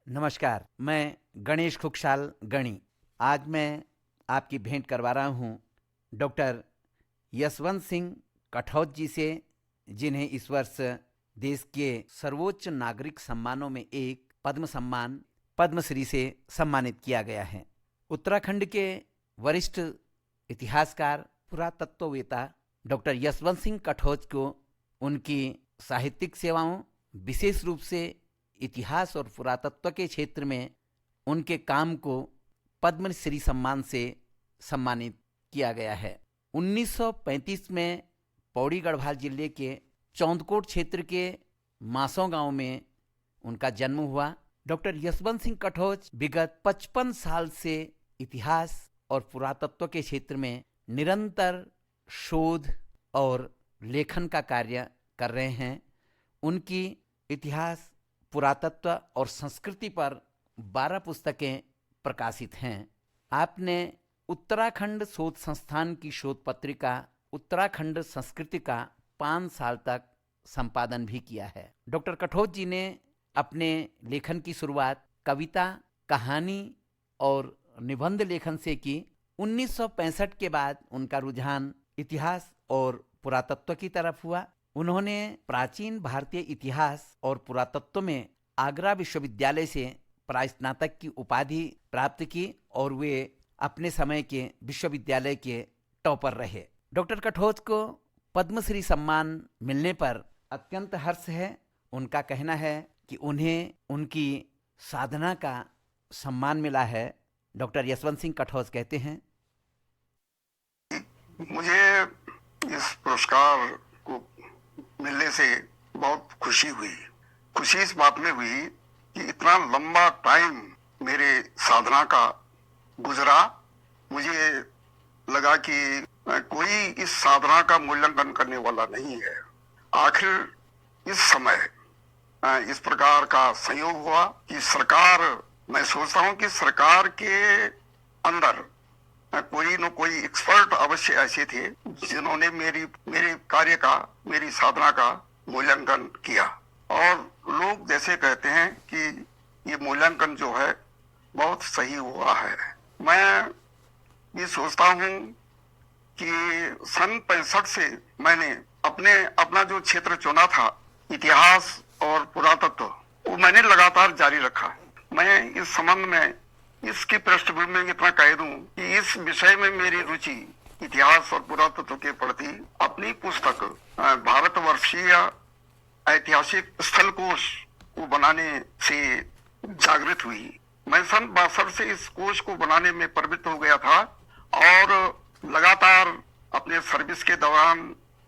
नमस्कार, मैं गणेश खुकसाल गणी। आज मैं आपकी भेंट करवा रहा हूँ डॉक्टर यशवंत सिंह कठौत जी से, जिन्हें इस वर्ष देश के सर्वोच्च नागरिक सम्मानों में एक पद्म सम्मान पद्मश्री से सम्मानित किया गया है। उत्तराखंड के वरिष्ठ इतिहासकार पुरातत्ववेता डॉक्टर यशवंत सिंह कठौत को उनकी साहित्यिक सेवाओं, विशेष रूप से इतिहास और पुरातत्व के क्षेत्र में उनके काम को पद्मश्री सम्मान से सम्मानित किया गया है। 1935 में पौड़ी गढ़वाल जिले के चौंदकोट क्षेत्र के मासों गांव में उनका जन्म हुआ। डॉक्टर यशवंत सिंह कठौत विगत 55 साल से इतिहास और पुरातत्व के क्षेत्र में निरंतर शोध और लेखन का कार्य कर रहे हैं। उनकी इतिहास, पुरातत्व और संस्कृति पर 12 पुस्तकें प्रकाशित हैं। आपने उत्तराखंड शोध संस्थान की शोध पत्रिका उत्तराखंड संस्कृति का 5 साल तक संपादन भी किया है। डॉक्टर कठौत जी ने अपने लेखन की शुरुआत कविता, कहानी और निबंध लेखन से की। 1965 के बाद उनका रुझान इतिहास और पुरातत्व की तरफ हुआ। उन्होंने प्राचीन भारतीय इतिहास और पुरातत्व में आगरा विश्वविद्यालय से प्रास्नातक की उपाधि प्राप्त की और वे अपने समय के विश्वविद्यालय के टॉपर रहे। डॉक्टर कठौत को पद्मश्री सम्मान मिलने पर अत्यंत हर्ष है। उनका कहना है कि उन्हें उनकी साधना का सम्मान मिला है। डॉक्टर यशवंत सिंह कठौत कहते हैं, मुझे इस पुरस्कार को मिलने से बहुत खुशी हुई। खुशी इस बात में हुई कि इतना लंबा टाइम मेरे साधना का गुजरा। मुझे लगा कि कोई इस साधना का मूल्यांकन करने वाला नहीं है। आखिर इस समय इस प्रकार का संयोग हुआ कि सरकार, मैं सोचता हूं कि सरकार के अंदर कोई न कोई एक्सपर्ट अवश्य ऐसे थे जिन्होंने मेरे कार्य का, मेरी साधना का मूल्यांकन किया। और लोग जैसे कहते हैं कि ये मूल्यांकन जो है बहुत सही हुआ है। मैं ये सोचता हूं कि सन 65 से मैंने अपना जो क्षेत्र चुना था, इतिहास और पुरातत्व, वो मैंने लगातार जारी रखा। मैं इस संबंध में इसकी पृष्ठभूमि में इतना कह दूं कि इस विषय में मेरी रुचि इतिहास और पुरातत्व के प्रति अपनी पुस्तक भारतवर्षीय ऐतिहासिक स्थल कोश को बनाने से जागृत हुई। मैं सन 62 से इस कोश को बनाने में प्रवृत्त हो गया था और लगातार अपने सर्विस के दौरान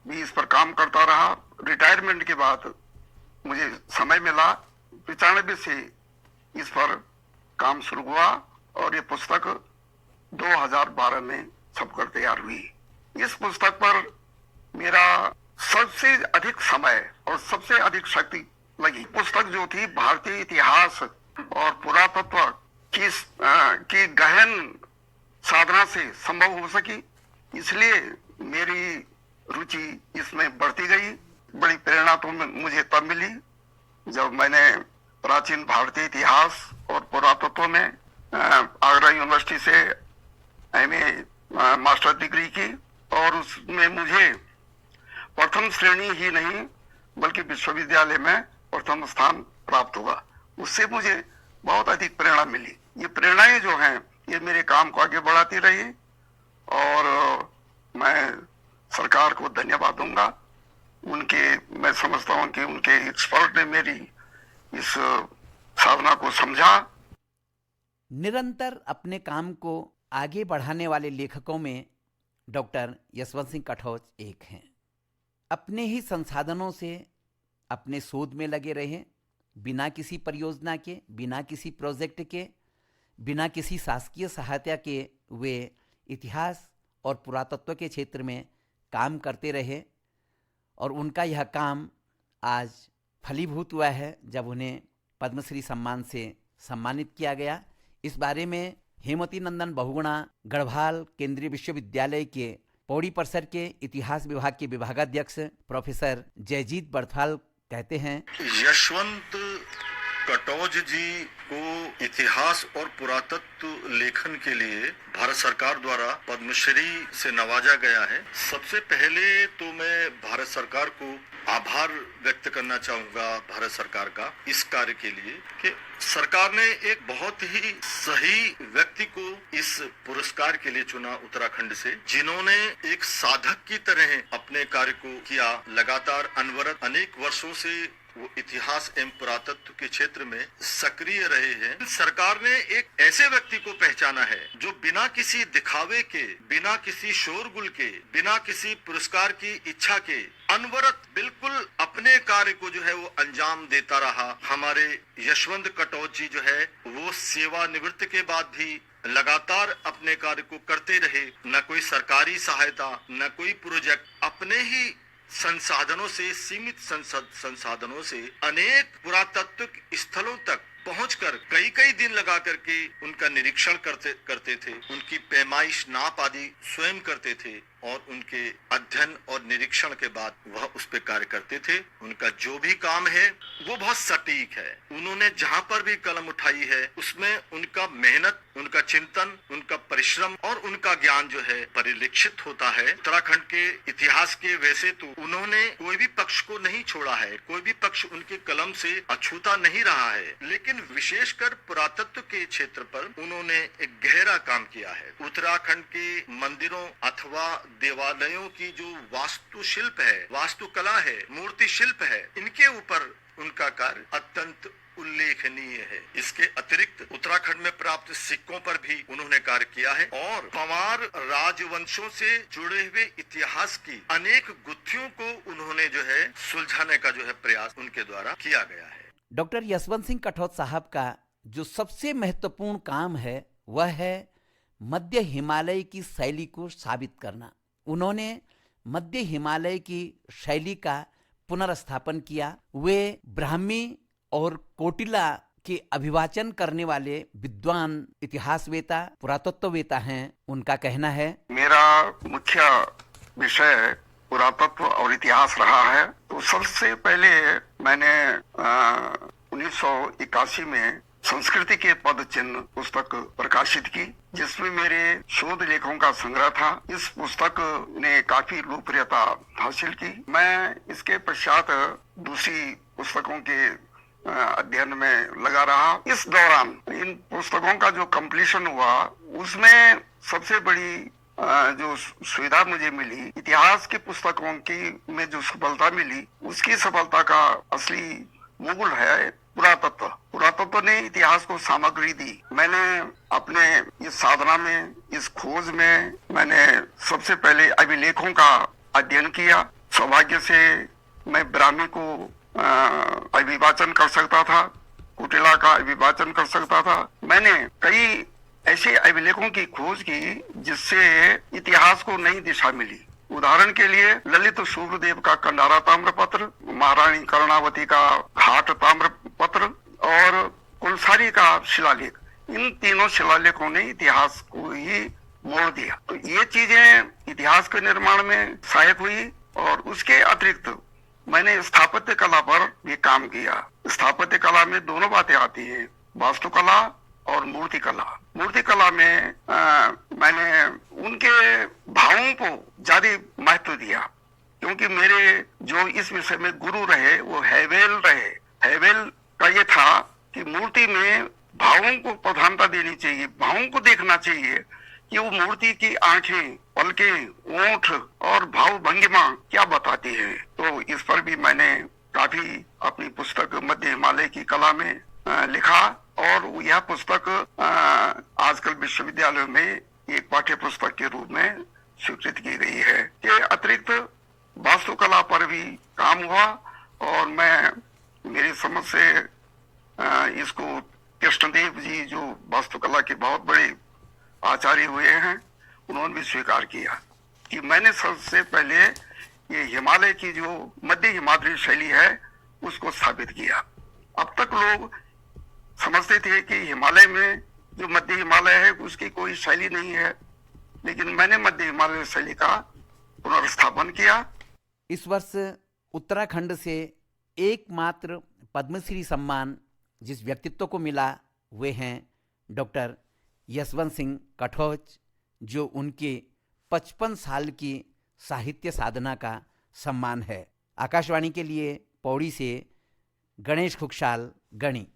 भी इस पर काम करता रहा। रिटायरमेंट के बाद मुझे समय मिला, 95 से इस पर काम शुरू हुआ और ये पुस्तक 2012 में छपकर तैयार हुई। इस पुस्तक पर मेरा सबसे अधिक समय और सबसे अधिक शक्ति लगी। पुस्तक जो थी भारतीय इतिहास और पुरातत्व की गहन साधना से संभव हो सकी, इसलिए मेरी रुचि इसमें बढ़ती गई। बड़ी प्रेरणा तो मुझे तब मिली जब मैंने प्राचीन भारतीय इतिहास और पुरातत्व में आगरा यूनिवर्सिटी से एमए मास्टर डिग्री की और उसमें मुझे प्रथम श्रेणी ही नहीं बल्कि विश्वविद्यालय में प्रथम स्थान प्राप्त हुआ। उससे मुझे बहुत अधिक प्रेरणा मिली। ये प्रेरणाएं जो हैं ये मेरे काम को आगे बढ़ाती रही और मैं सरकार को धन्यवाद दूंगा। मैं समझता हूं कि उनके एक्सपर्ट ने मेरी इस साधना को समझा। निरंतर अपने काम को आगे बढ़ाने वाले लेखकों में डॉक्टर यशवंत सिंह कठौत एक हैं। अपने ही संसाधनों से अपने शोध में लगे रहे, बिना किसी परियोजना के, बिना किसी प्रोजेक्ट के, बिना किसी शासकीय सहायता के वे इतिहास और पुरातत्व के क्षेत्र में काम करते रहे और उनका यह काम आज फलीभूत हुआ है जब उन्हें पद्मश्री सम्मान से सम्मानित किया गया। इस बारे में हेमवती नंदन बहुगुणा गढ़वाल केंद्रीय विश्वविद्यालय के पौड़ी परिसर के इतिहास विभाग के विभागाध्यक्ष प्रोफेसर जयजीत बड़थाल कहते हैं, यशवंत कटौज जी को इतिहास और पुरातत्व लेखन के लिए भारत सरकार द्वारा पद्मश्री से नवाजा गया है। सबसे पहले तो मैं भारत सरकार को आभार व्यक्त करना चाहूंगा भारत सरकार का इस कार्य के लिए कि सरकार ने एक बहुत ही सही व्यक्ति को इस पुरस्कार के लिए चुना उत्तराखंड से, जिन्होंने एक साधक की तरह अपने कार्य को किया। लगातार अनवरत अनेक वर्षों से वो इतिहास एवं पुरातत्व के क्षेत्र में सक्रिय रहे हैं। सरकार ने एक ऐसे व्यक्ति को पहचाना है जो बिना किसी दिखावे के, बिना किसी शोरगुल के, बिना किसी पुरस्कार की इच्छा के अनवरत बिल्कुल अपने कार्य को जो है वो अंजाम देता रहा। हमारे यशवंत कटौज जी जो है वो सेवानिवृत्त के बाद भी लगातार अपने कार्य को करते रहे। न कोई सरकारी सहायता, न कोई प्रोजेक्ट, अपने ही संसाधनों से, सीमित संसाधनों से अनेक पुरातात्विक स्थलों तक पहुंचकर कई दिन लगा करके उनका निरीक्षण करते थे। उनकी पैमाइश, नाप आदि स्वयं करते थे और उनके अध्ययन और निरीक्षण के बाद वह उस पे कार्य करते थे। उनका जो भी काम है वो बहुत सटीक है। उन्होंने जहां पर भी कलम उठाई है उसमें उनका मेहनत, उनका चिंतन, उनका परिश्रम और उनका ज्ञान जो है परिलक्षित होता है। उत्तराखंड के इतिहास के वैसे तो उन्होंने कोई भी पक्ष को नहीं छोड़ा है, कोई भी पक्ष उनके कलम से अछूता नहीं रहा है, लेकिन विशेषकर पुरातत्व के क्षेत्र पर उन्होंने एक गहरा काम किया है। उत्तराखंड के मंदिरों अथवा देवालयों की जो वास्तुशिल्प है, वास्तुकला है, मूर्ति शिल्प है, इनके ऊपर उनका कार्य अत्यंत उल्लेखनीय है। इसके अतिरिक्त उत्तराखंड में प्राप्त सिक्कों पर भी उन्होंने कार्य किया है और पंवार राजवंशों से जुड़े हुए इतिहास की अनेक गुत्थियों को उन्होंने जो है सुलझाने का जो है प्रयास उनके द्वारा किया गया है। डॉक्टर यशवंत सिंह कटौज साहब का जो सबसे महत्वपूर्ण काम है वह है मध्य हिमालय की शैली को साबित करना। उन्होंने मध्य हिमालय की शैली का पुनर्स्थापन किया। वे ब्राह्मी और कोटिला के अभिवाचन करने वाले विद्वान इतिहासवेता, पुरातत्ववेता हैं। उनका कहना है, मेरा मुख्य विषय पुरातत्व और इतिहास रहा है। तो सबसे पहले मैंने 1981 में संस्कृति के पद चिन्ह पुस्तक प्रकाशित की, जिसमें मेरे शोध लेखों का संग्रह था। इस पुस्तक ने काफी लोकप्रियता हासिल की। मैं इसके पश्चात दूसरी पुस्तकों के अध्ययन में लगा रहा। इस दौरान इन पुस्तकों का जो कंप्लीशन हुआ उसमें सबसे बड़ी जो सुविधा मुझे मिली, इतिहास की पुस्तकों की में जो सफलता मिली, उसकी सफलता का असली मूल है पुरातत्व। पुरातत्व ने इतिहास को सामग्री दी। मैंने अपने इस साधना में, इस खोज में मैंने सबसे पहले अभिलेखों का अध्ययन किया। सौभाग्य से मैं ब्राह्मी को अभिवाचन कर सकता था, कुटिला का अभिवाचन कर सकता था। मैंने कई ऐसे अभिलेखों की खोज की जिससे इतिहास को नई दिशा मिली। उदाहरण के लिए ललित सूर्यदेव का कंडारा ताम्रपत्र, महारानी कर्णावती का घाट ताम्रपत्र और कुलसारी का शिलालेख, इन तीनों शिलालेखों ने इतिहास को ही मोड़ दिया। तो ये चीजें इतिहास के निर्माण में सहायक हुई। और उसके अतिरिक्त मैंने स्थापत्य कला पर भी काम किया। स्थापत्य कला में दोनों बातें आती हैं, वास्तुकला और मूर्ति कला। मूर्ति कला में मैंने उनके भावों को ज्यादा महत्व दिया, क्योंकि मेरे जो इस विषय में गुरु रहे वो हैवेल रहे। हैवेल का ये था कि मूर्ति में भावों को प्रधानता देनी चाहिए, भावों को देखना चाहिए कि वो मूर्ति की आंखें, पलकें, ओठ और भाव भंगिमा क्या बताती है। तो इस पर भी मैंने काफी अपनी पुस्तक मध्य हिमालय की कला में लिखा और यह पुस्तक आजकल विश्वविद्यालयों में एक पाठ्य पुस्तक के रूप में स्वीकृत की गई है। के अतिरिक्त वास्तुकला पर भी काम हुआ और मैं मेरी समझ से इसको कृष्णदेव जी जो वास्तुकला के बहुत बड़े आचार्य हुए हैं, उन्होंने भी स्वीकार किया कि मैंने सबसे पहले ये हिमालय की जो मध्य हिमालयी शैली है उसको स्थापित किया। अब तक लोग समझते थे कि हिमालय में जो मध्य हिमालय है उसकी कोई शैली नहीं है, लेकिन मैंने मध्य हिमालय शैली का पुनर्स्थापन किया। इस वर्ष उत्तराखंड से एकमात्र पद्मश्री सम्मान जिस व्यक्तित्व को मिला वे हैं डॉक्टर यशवंत सिंह कठोच, जो उनके 55 साल की साहित्य साधना का सम्मान है। आकाशवाणी के लिए पौड़ी से गणेश खुखशाल, गणी।